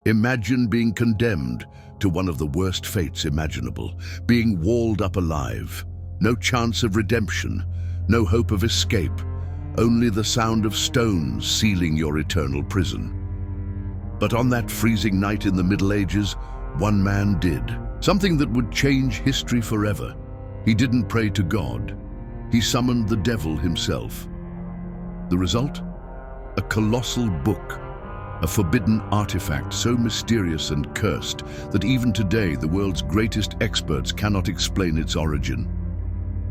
Imagine being condemned to one of the worst fates imaginable, being walled up alive. No chance of redemption, no hope of escape, only the sound of stones sealing your eternal prison. But on that freezing night in the Middle Ages, one man did. Something that would change history forever. He didn't pray to God. He summoned the devil himself. The result? A colossal book. A forbidden artifact so mysterious and cursed that even today the world's greatest experts cannot explain its origin.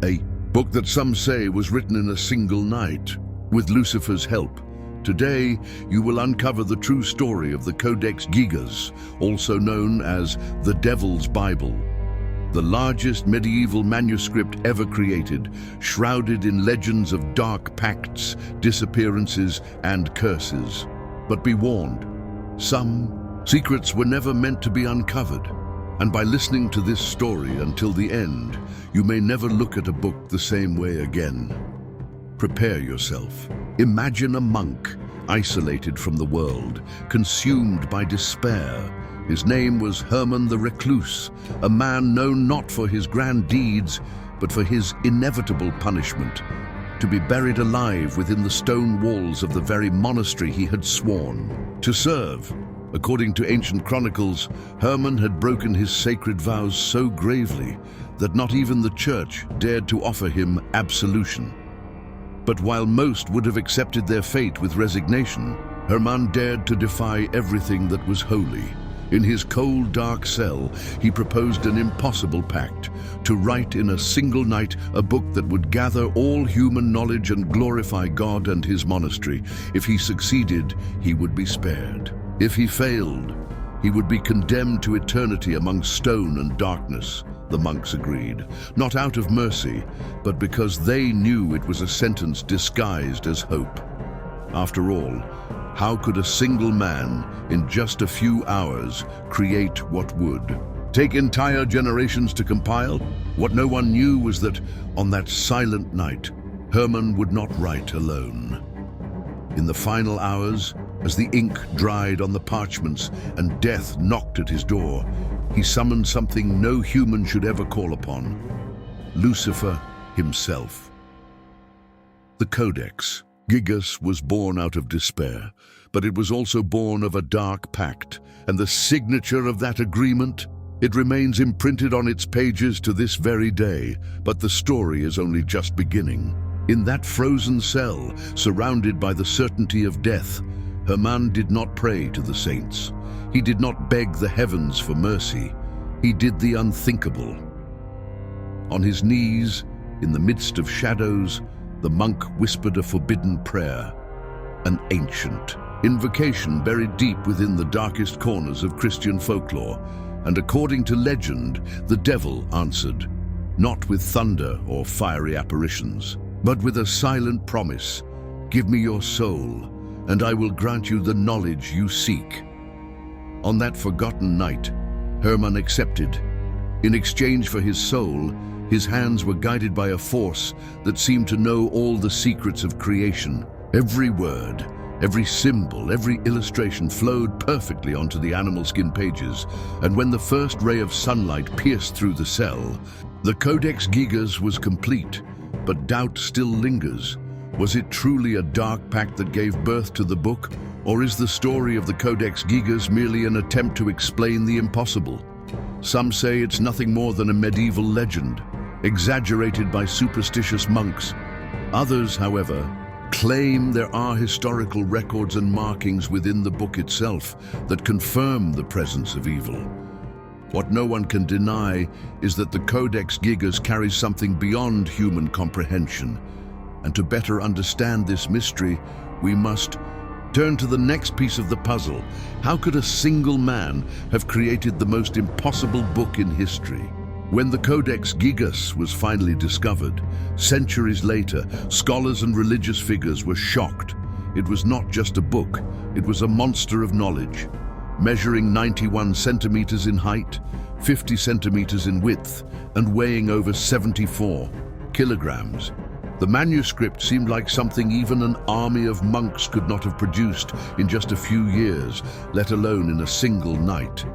A book that some say was written in a single night, with Lucifer's help. Today, you will uncover the true story of the Codex Gigas, also known as the Devil's Bible. The largest medieval manuscript ever created, shrouded in legends of dark pacts, disappearances, and curses. But be warned, some secrets were never meant to be uncovered. And by listening to this story until the end, you may never look at a book the same way again. Prepare yourself. Imagine a monk, isolated from the world, consumed by despair. His name was Herman the Recluse, a man known not for his grand deeds, but for his inevitable punishment, to be buried alive within the stone walls of the very monastery he had sworn to serve. According to ancient chronicles, Herman had broken his sacred vows so gravely that not even the church dared to offer him absolution. But while most would have accepted their fate with resignation, Herman dared to defy everything that was holy. In his cold, dark cell, he proposed an impossible pact, to write in a single night a book that would gather all human knowledge and glorify God and his monastery. If he succeeded, he would be spared. If he failed, he would be condemned to eternity among stone and darkness. The monks agreed, not out of mercy, but because they knew it was a sentence disguised as hope. After all, how could a single man, in just a few hours, create what would take entire generations to compile? What no one knew was that, on that silent night, Herman would not write alone. In the final hours, as the ink dried on the parchments and death knocked at his door, he summoned something no human should ever call upon: Lucifer himself. The Codex Gigas was born out of despair, but it was also born of a dark pact, and the signature of that agreement, it remains imprinted on its pages to this very day. But the story is only just beginning. In that frozen cell, surrounded by the certainty of death, Herman did not pray to the saints. He did not beg the heavens for mercy. He did the unthinkable. On his knees, in the midst of shadows, the monk whispered a forbidden prayer, an ancient invocation buried deep within the darkest corners of Christian folklore. And according to legend, the devil answered, not with thunder or fiery apparitions, but with a silent promise: give me your soul, and I will grant you the knowledge you seek. On that forgotten night, Herman accepted. In exchange for his soul, his hands were guided by a force that seemed to know all the secrets of creation. Every word, every symbol, every illustration flowed perfectly onto the animal skin pages, and when the first ray of sunlight pierced through the cell, the Codex Gigas was complete. But doubt still lingers. Was it truly a dark pact that gave birth to the book? Or is the story of the Codex Gigas merely an attempt to explain the impossible? Some say it's nothing more than a medieval legend, exaggerated by superstitious monks. Others, however, claim there are historical records and markings within the book itself that confirm the presence of evil. What no one can deny is that the Codex Gigas carries something beyond human comprehension. And to better understand this mystery, we must turn to the next piece of the puzzle. How could a single man have created the most impossible book in history? When the Codex Gigas was finally discovered, centuries later, scholars and religious figures were shocked. It was not just a book, it was a monster of knowledge. Measuring 91 centimeters in height, 50 centimeters in width, and weighing over 74 kilograms. The manuscript seemed like something even an army of monks could not have produced in just a few years, let alone in a single night.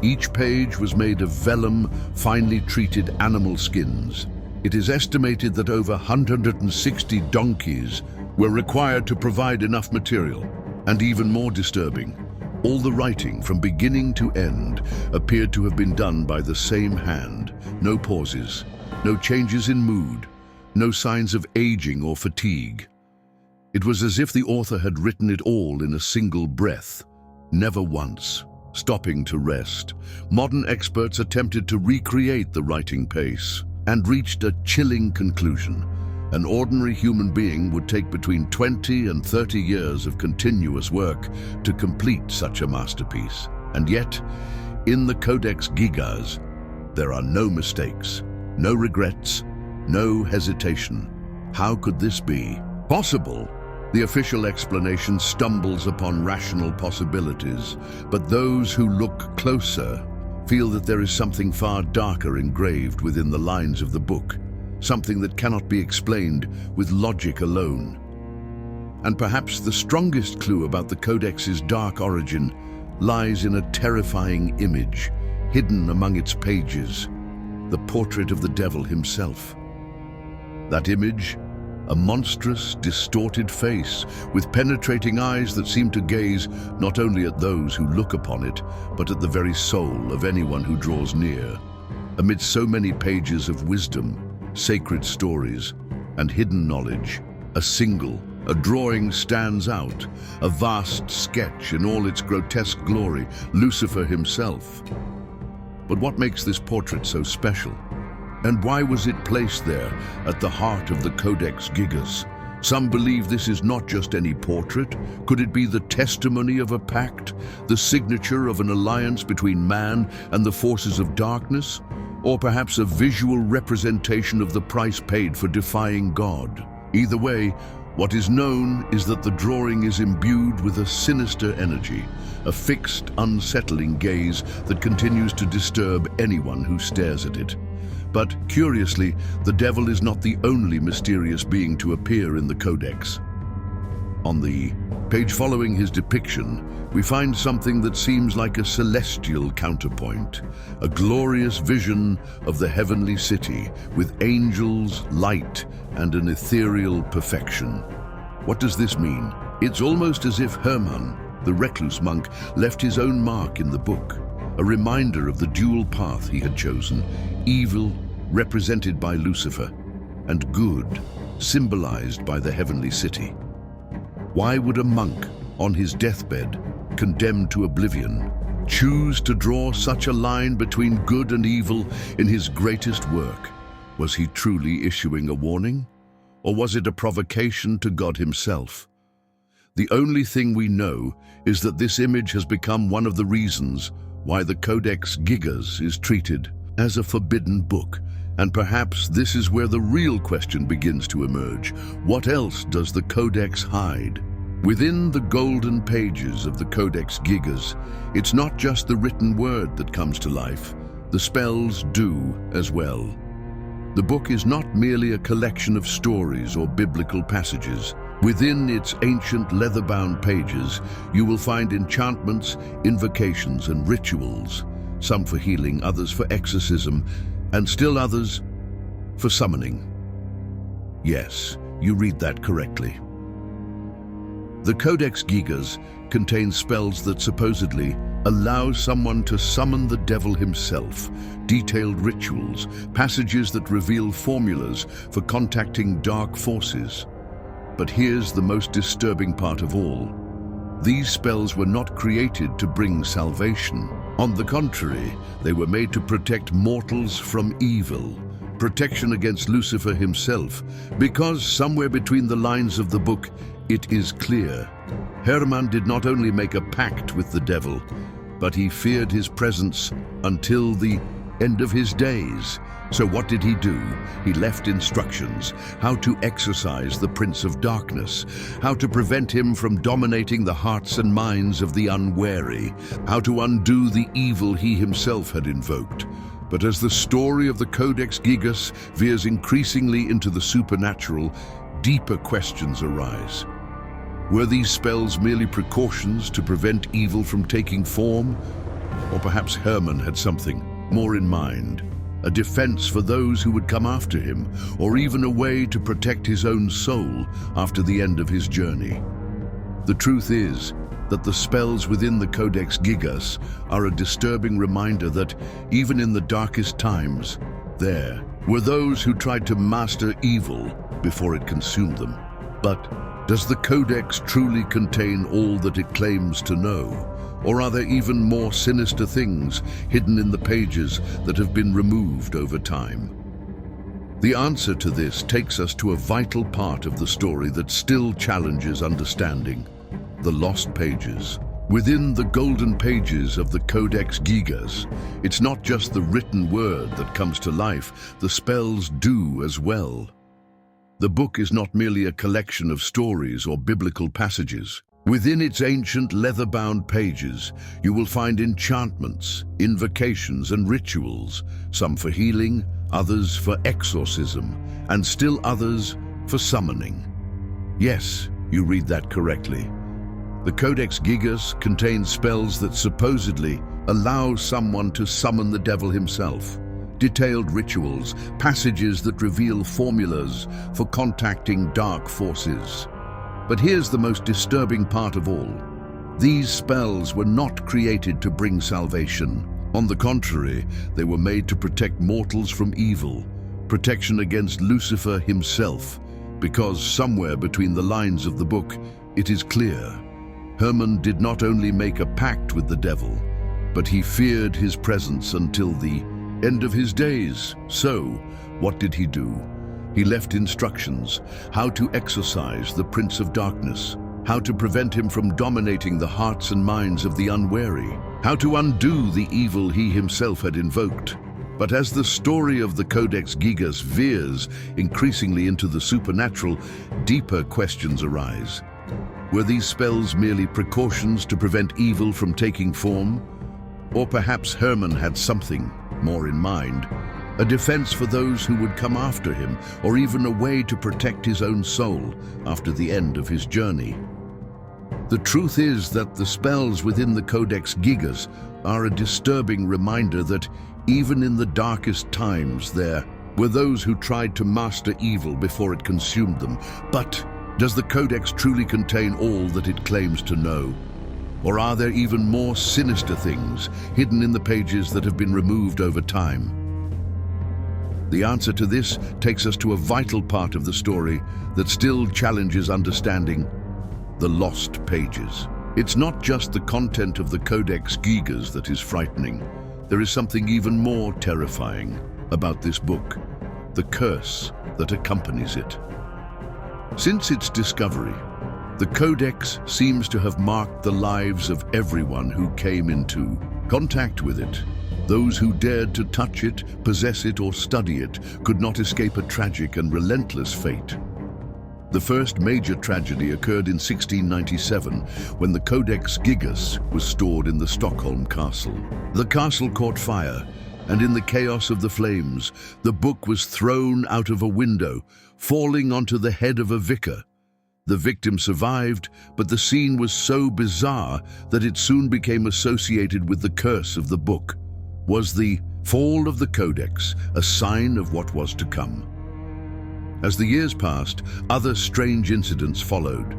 Each page was made of vellum, finely treated animal skins. It is estimated that over 160 donkeys were required to provide enough material. And even more disturbing, all the writing from beginning to end appeared to have been done by the same hand. No pauses, no changes in mood, no signs of aging or fatigue. It was as if the author had written it all in a single breath, never once stopping to rest. Modern experts attempted to recreate the writing pace and reached a chilling conclusion. An ordinary human being would take between 20 and 30 years of continuous work to complete such a masterpiece. And yet, in the Codex Gigas, there are no mistakes, no regrets, no hesitation. How could this be possible? The official explanation stumbles upon rational possibilities, but those who look closer feel that there is something far darker engraved within the lines of the book, something that cannot be explained with logic alone. And perhaps the strongest clue about the Codex's dark origin lies in a terrifying image hidden among its pages, the portrait of the devil himself. That image, a monstrous, distorted face with penetrating eyes that seem to gaze not only at those who look upon it, but at the very soul of anyone who draws near. Amid so many pages of wisdom, sacred stories, and hidden knowledge, a drawing stands out, a vast sketch in all its grotesque glory, Lucifer himself. But what makes this portrait so special? And why was it placed there at the heart of the Codex Gigas? Some believe this is not just any portrait. Could it be the testimony of a pact, the signature of an alliance between man and the forces of darkness? Or perhaps a visual representation of the price paid for defying God? Either way, what is known is that the drawing is imbued with a sinister energy, a fixed, unsettling gaze that continues to disturb anyone who stares at it. But curiously, the devil is not the only mysterious being to appear in the Codex. On the page following his depiction, we find something that seems like a celestial counterpoint, a glorious vision of the heavenly city with angels, light, and an ethereal perfection. What does this mean? It's almost as if Hermann, the recluse monk, left his own mark in the book, a reminder of the dual path he had chosen, evil, represented by Lucifer, and good, symbolized by the heavenly city. Why would a monk, on his deathbed, condemned to oblivion, choose to draw such a line between good and evil in his greatest work? Was he truly issuing a warning? Or was it a provocation to God himself? The only thing we know is that this image has become one of the reasons why the Codex Gigas is treated as a forbidden book. And perhaps this is where the real question begins to emerge. What else does the Codex hide? Within the golden pages of the Codex Gigas, it's not just the written word that comes to life. The spells do as well. The book is not merely a collection of stories or biblical passages. Within its ancient leather-bound pages, you will find enchantments, invocations, and rituals, some for healing, others for exorcism, and still others for summoning. Yes, you read that correctly. The Codex Gigas contains spells that supposedly allow someone to summon the devil himself, detailed rituals, passages that reveal formulas for contacting dark forces. But here's the most disturbing part of all. These spells were not created to bring salvation. On the contrary, they were made to protect mortals from evil, protection against Lucifer himself, because somewhere between the lines of the book, it is clear. Hermann did not only make a pact with the devil, but he feared his presence until the end of his days. So what did he do? He left instructions, how to exorcise the Prince of Darkness, how to prevent him from dominating the hearts and minds of the unwary, how to undo the evil he himself had invoked. But as the story of the Codex Gigas veers increasingly into the supernatural, deeper questions arise. Were these spells merely precautions to prevent evil from taking form? Or perhaps Herman had something more in mind, a defense for those who would come after him, or even a way to protect his own soul after the end of his journey. The truth is that the spells within the Codex Gigas are a disturbing reminder that, even in the darkest times, there were those who tried to master evil before it consumed them. But does the Codex truly contain all that it claims to know? Or are there even more sinister things hidden in the pages that have been removed over time? The answer to this takes us to a vital part of the story that still challenges understanding: the lost pages. Within the golden pages of the Codex Gigas, it's not just the written word that comes to life, the spells do as well. The book is not merely a collection of stories or biblical passages. Within its ancient leather-bound pages, you will find enchantments, invocations, and rituals, some for healing, others for exorcism, and still others for summoning. Yes, you read that correctly. The Codex Gigas contains spells that supposedly allow someone to summon the devil himself. Detailed rituals, passages that reveal formulas for contacting dark forces. But here's the most disturbing part of all. These spells were not created to bring salvation. On the contrary, they were made to protect mortals from evil, protection against Lucifer himself, because somewhere between the lines of the book, it is clear. Herman did not only make a pact with the devil, but he feared his presence until the end of his days. So, what did he do? He left instructions: how to exorcise the Prince of Darkness, how to prevent him from dominating the hearts and minds of the unwary, how to undo the evil he himself had invoked. But as the story of the Codex Gigas veers increasingly into the supernatural, deeper questions arise. Were these spells merely precautions to prevent evil from taking form? Or perhaps Herman had something more in mind, a defense for those who would come after him, or even a way to protect his own soul after the end of his journey. The truth is that the spells within the Codex Gigas are a disturbing reminder that even in the darkest times there were those who tried to master evil before it consumed them. But does the Codex truly contain all that it claims to know? Or are there even more sinister things hidden in the pages that have been removed over time? The answer to this takes us to a vital part of the story that still challenges understanding: the lost pages. It's not just the content of the Codex Gigas that is frightening. There is something even more terrifying about this book: the curse that accompanies it. Since its discovery, the Codex seems to have marked the lives of everyone who came into contact with it. Those who dared to touch it, possess it, or study it could not escape a tragic and relentless fate. The first major tragedy occurred in 1697, when the Codex Gigas was stored in the Stockholm castle. The castle caught fire, and in the chaos of the flames, the book was thrown out of a window, falling onto the head of a vicar. The victim survived, but the scene was so bizarre that it soon became associated with the curse of the book. Was the fall of the Codex a sign of what was to come? As the years passed, other strange incidents followed.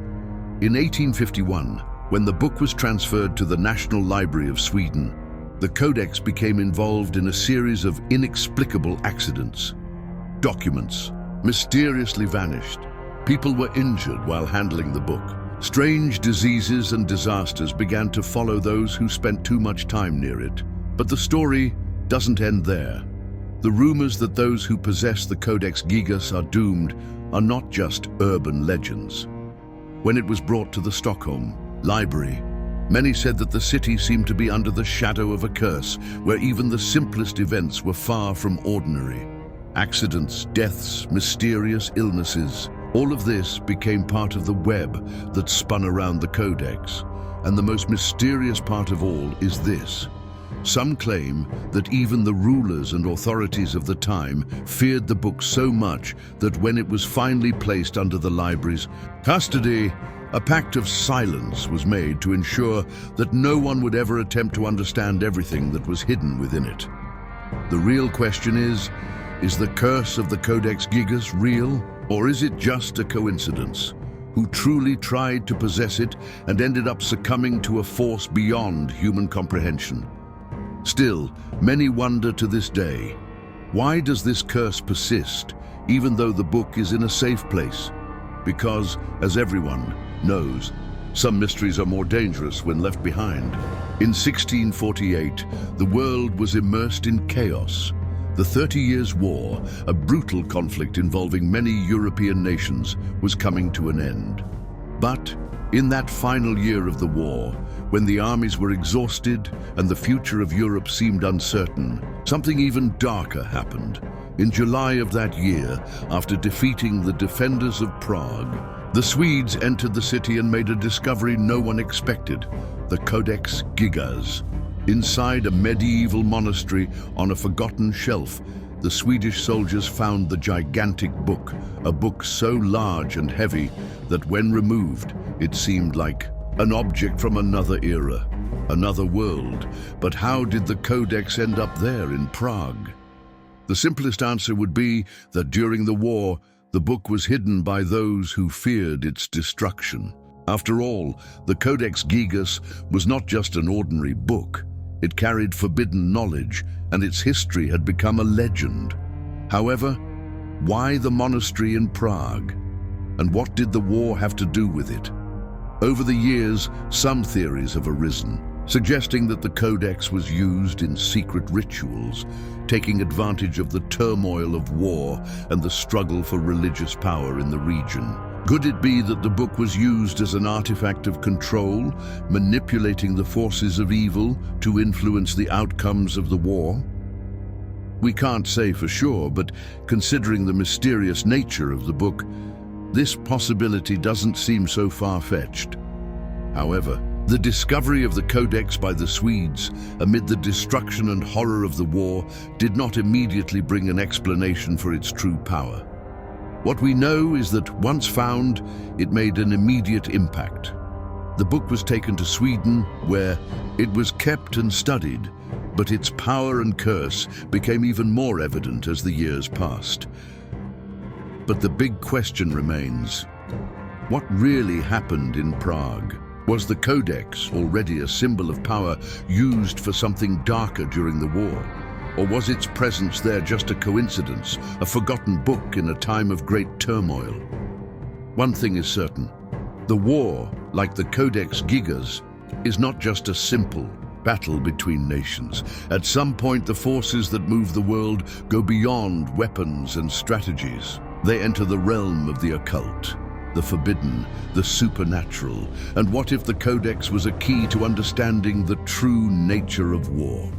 In 1851, when the book was transferred to the National Library of Sweden, the Codex became involved in a series of inexplicable accidents. Documents mysteriously vanished. People were injured while handling the book. Strange diseases and disasters began to follow those who spent too much time near it. But the story doesn't end there. The rumors that those who possess the Codex Gigas are doomed are not just urban legends. When it was brought to the Stockholm Library, many said that the city seemed to be under the shadow of a curse, where even the simplest events were far from ordinary. Accidents, deaths, mysterious illnesses, all of this became part of the web that spun around the Codex. And the most mysterious part of all is this: Some claim that even the rulers and authorities of the time feared the book so much that when it was finally placed under the library's custody, a pact of silence was made to ensure that no one would ever attempt to understand everything that was hidden within it. The real question is the curse of the Codex Gigas real, or is it just a coincidence? Who truly tried to possess it and ended up succumbing to a force beyond human comprehension? Still, many wonder to this day, why does this curse persist, even though the book is in a safe place? Because, as everyone knows, some mysteries are more dangerous when left behind. In 1648, the world was immersed in chaos. The 30 Years' War, a brutal conflict involving many European nations, was coming to an end. But in that final year of the war, when the armies were exhausted and the future of Europe seemed uncertain, something even darker happened. In July of that year, after defeating the defenders of Prague, the Swedes entered the city and made a discovery no one expected: the Codex Gigas. Inside a medieval monastery on a forgotten shelf, the Swedish soldiers found the gigantic book, a book so large and heavy that when removed, it seemed like an object from another era, another world. But how did the Codex end up there in Prague? The simplest answer would be that during the war, the book was hidden by those who feared its destruction. After all, the Codex Gigas was not just an ordinary book. It carried forbidden knowledge, and its history had become a legend. However, why the monastery in Prague? And what did the war have to do with it? Over the years, some theories have arisen, suggesting that the Codex was used in secret rituals, taking advantage of the turmoil of war and the struggle for religious power in the region. Could it be that the book was used as an artifact of control, manipulating the forces of evil to influence the outcomes of the war? We can't say for sure, but considering the mysterious nature of the book, this possibility doesn't seem so far-fetched. However, the discovery of the Codex by the Swedes, amid the destruction and horror of the war, did not immediately bring an explanation for its true power. What we know is that once found, it made an immediate impact. The book was taken to Sweden, where it was kept and studied, but its power and curse became even more evident as the years passed. But the big question remains: what really happened in Prague? Was the Codex, already a symbol of power, used for something darker during the war? Or was its presence there just a coincidence, a forgotten book in a time of great turmoil? One thing is certain: the war, like the Codex Gigas, is not just a simple battle between nations. At some point, the forces that move the world go beyond weapons and strategies. They enter the realm of the occult, the forbidden, the supernatural. And what if the Codex was a key to understanding the true nature of war?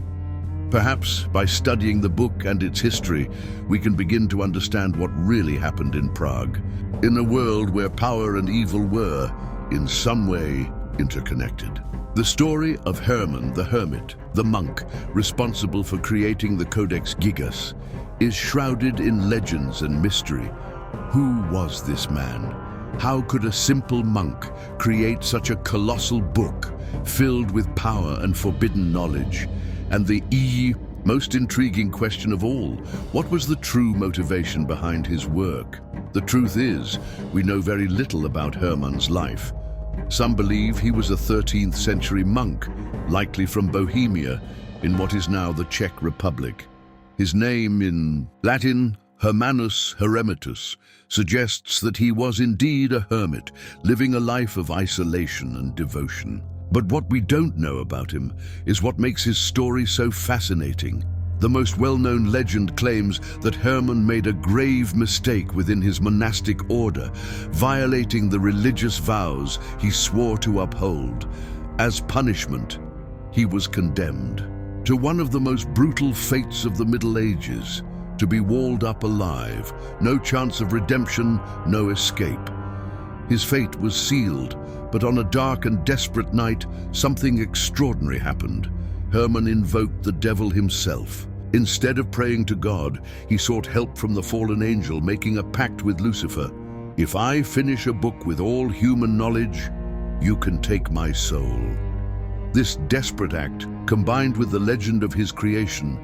Perhaps by studying the book and its history, we can begin to understand what really happened in Prague, in a world where power and evil were, in some way, interconnected. The story of Hermann the Hermit, the monk responsible for creating the Codex Gigas, is shrouded in legends and mystery. Who was this man? How could a simple monk create such a colossal book filled with power and forbidden knowledge? And the most intriguing question of all: what was the true motivation behind his work? The truth is, we know very little about Hermann's life. Some believe he was a 13th century monk, likely from Bohemia, in what is now the Czech Republic. His name, in Latin, Hermannus Heremitus, suggests that he was indeed a hermit, living a life of isolation and devotion. But what we don't know about him is what makes his story so fascinating. The most well-known legend claims that Hermann made a grave mistake within his monastic order, violating the religious vows he swore to uphold. As punishment, he was condemned to one of the most brutal fates of the Middle Ages, to be walled up alive, no chance of redemption, no escape. His fate was sealed, but on a dark and desperate night, something extraordinary happened. Herman invoked the devil himself. Instead of praying to God, he sought help from the fallen angel, making a pact with Lucifer. "If I finish a book with all human knowledge, you can take my soul." This desperate act, combined with the legend of his creation,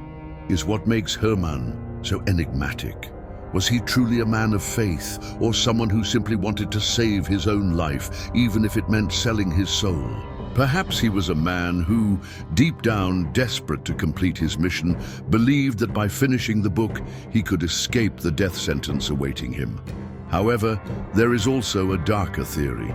is what makes Herman so enigmatic. Was he truly a man of faith, or someone who simply wanted to save his own life, even if it meant selling his soul? Perhaps he was a man who, deep down desperate to complete his mission, believed that by finishing the book, he could escape the death sentence awaiting him. However, there is also a darker theory.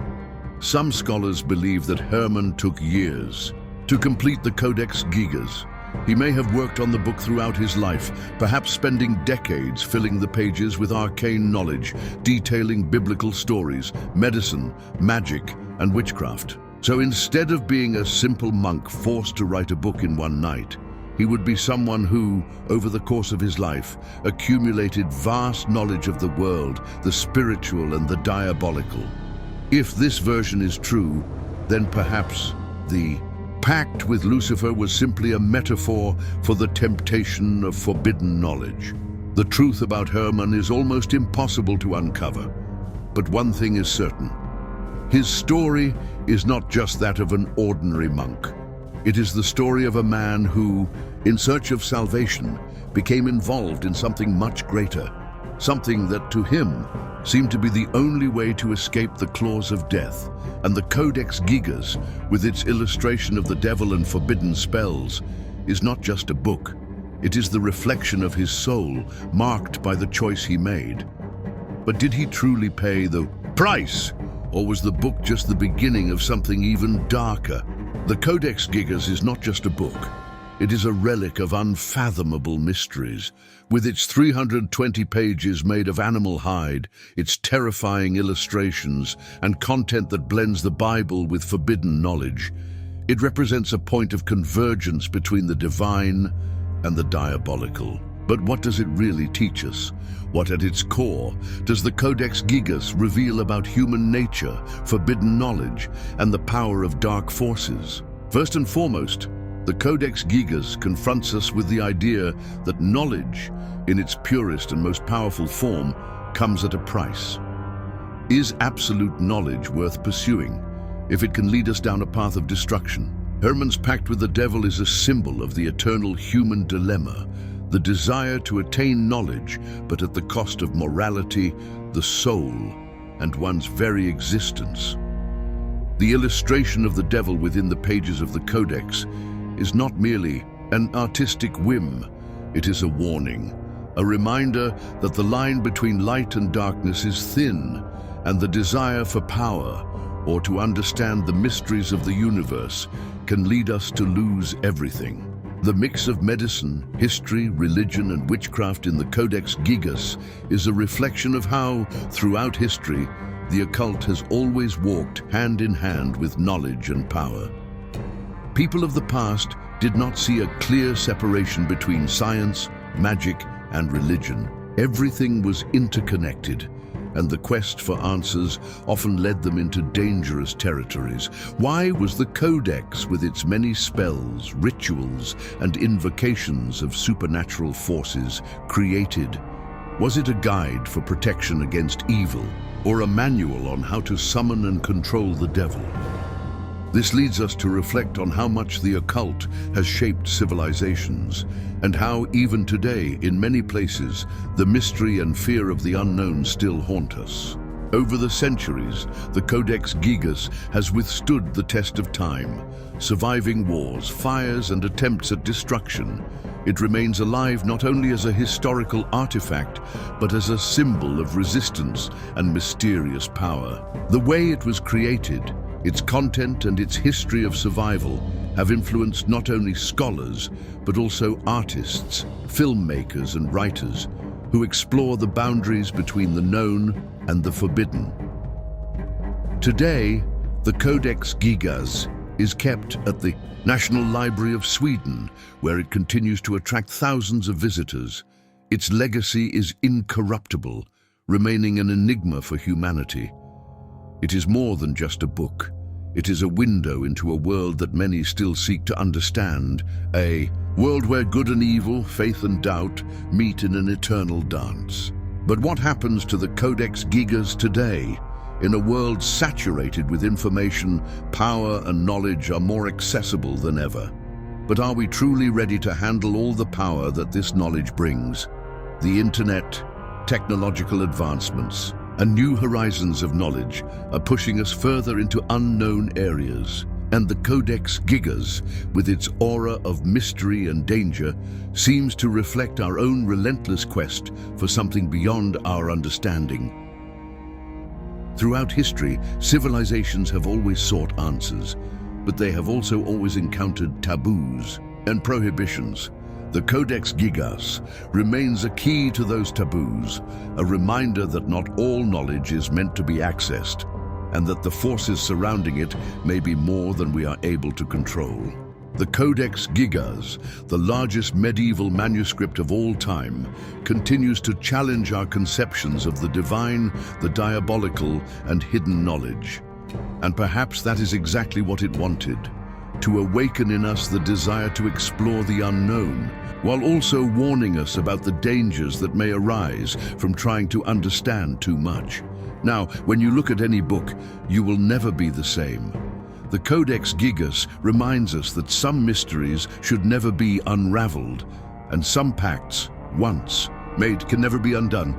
Some scholars believe that Herman took years to complete the Codex Gigas. He may have worked on the book throughout his life, perhaps spending decades filling the pages with arcane knowledge, detailing biblical stories, medicine, magic, and witchcraft. So instead of being a simple monk forced to write a book in one night, he would be someone who, over the course of his life, accumulated vast knowledge of the world, the spiritual and the diabolical. If this version is true, then perhaps the pact with Lucifer was simply a metaphor for the temptation of forbidden knowledge. The truth about Herman is almost impossible to uncover. But one thing is certain. His story is not just that of an ordinary monk. It is the story of a man who, in search of salvation, became involved in something much greater, something that to him seemed to be the only way to escape the claws of death. And the Codex Gigas, with its illustration of the devil and forbidden spells, is not just a book. It is the reflection of his soul, marked by the choice he made. But did he truly pay the price? Or was the book just the beginning of something even darker? The Codex Gigas is not just a book. It is a relic of unfathomable mysteries. With its 320 pages made of animal hide, its terrifying illustrations, and content that blends the Bible with forbidden knowledge, it represents a point of convergence between the divine and the diabolical. But what does it really teach us? What at its core does the Codex Gigas reveal about human nature, forbidden knowledge, and the power of dark forces? First and foremost, the Codex Gigas confronts us with the idea that knowledge, in its purest and most powerful form, comes at a price. Is absolute knowledge worth pursuing if it can lead us down a path of destruction? Herman's pact with the devil is a symbol of the eternal human dilemma, the desire to attain knowledge, but at the cost of morality, the soul, and one's very existence. The illustration of the devil within the pages of the Codex is not merely an artistic whim. It is a warning, a reminder that the line between light and darkness is thin, and the desire for power, or to understand the mysteries of the universe, can lead us to lose everything. The mix of medicine, history, religion, and witchcraft in the Codex Gigas is a reflection of how, throughout history, the occult has always walked hand in hand with knowledge and power. People of the past did not see a clear separation between science, magic, and religion. Everything was interconnected, and the quest for answers often led them into dangerous territories. Why was the Codex, with its many spells, rituals, and invocations of supernatural forces, created? Was it a guide for protection against evil, or a manual on how to summon and control the devil? This leads us to reflect on how much the occult has shaped civilizations, and how, even today, in many places, the mystery and fear of the unknown still haunt us. Over the centuries, the Codex Gigas has withstood the test of time, surviving wars, fires, and attempts at destruction. It remains alive not only as a historical artifact, but as a symbol of resistance and mysterious power. The way it was created, its content and its history of survival have influenced not only scholars, but also artists, filmmakers, and writers who explore the boundaries between the known and the forbidden. Today, the Codex Gigas is kept at the National Library of Sweden, where it continues to attract thousands of visitors. Its legacy is incorruptible, remaining an enigma for humanity. It is more than just a book. It is a window into a world that many still seek to understand, a world where good and evil, faith and doubt, meet in an eternal dance. But what happens to the Codex Gigas today? In a world saturated with information, power and knowledge are more accessible than ever. But are we truly ready to handle all the power that this knowledge brings? The internet, technological advancements, and new horizons of knowledge are pushing us further into unknown areas. And the Codex Gigas, with its aura of mystery and danger, seems to reflect our own relentless quest for something beyond our understanding. Throughout history, civilizations have always sought answers, but they have also always encountered taboos and prohibitions. The Codex Gigas remains a key to those taboos, a reminder that not all knowledge is meant to be accessed, and that the forces surrounding it may be more than we are able to control. The Codex Gigas, the largest medieval manuscript of all time, continues to challenge our conceptions of the divine, the diabolical, and hidden knowledge. And perhaps that is exactly what it wanted, to awaken in us the desire to explore the unknown, while also warning us about the dangers that may arise from trying to understand too much. Now, when you look at any book, you will never be the same. The Codex Gigas reminds us that some mysteries should never be unraveled, and some pacts, once made, can never be undone.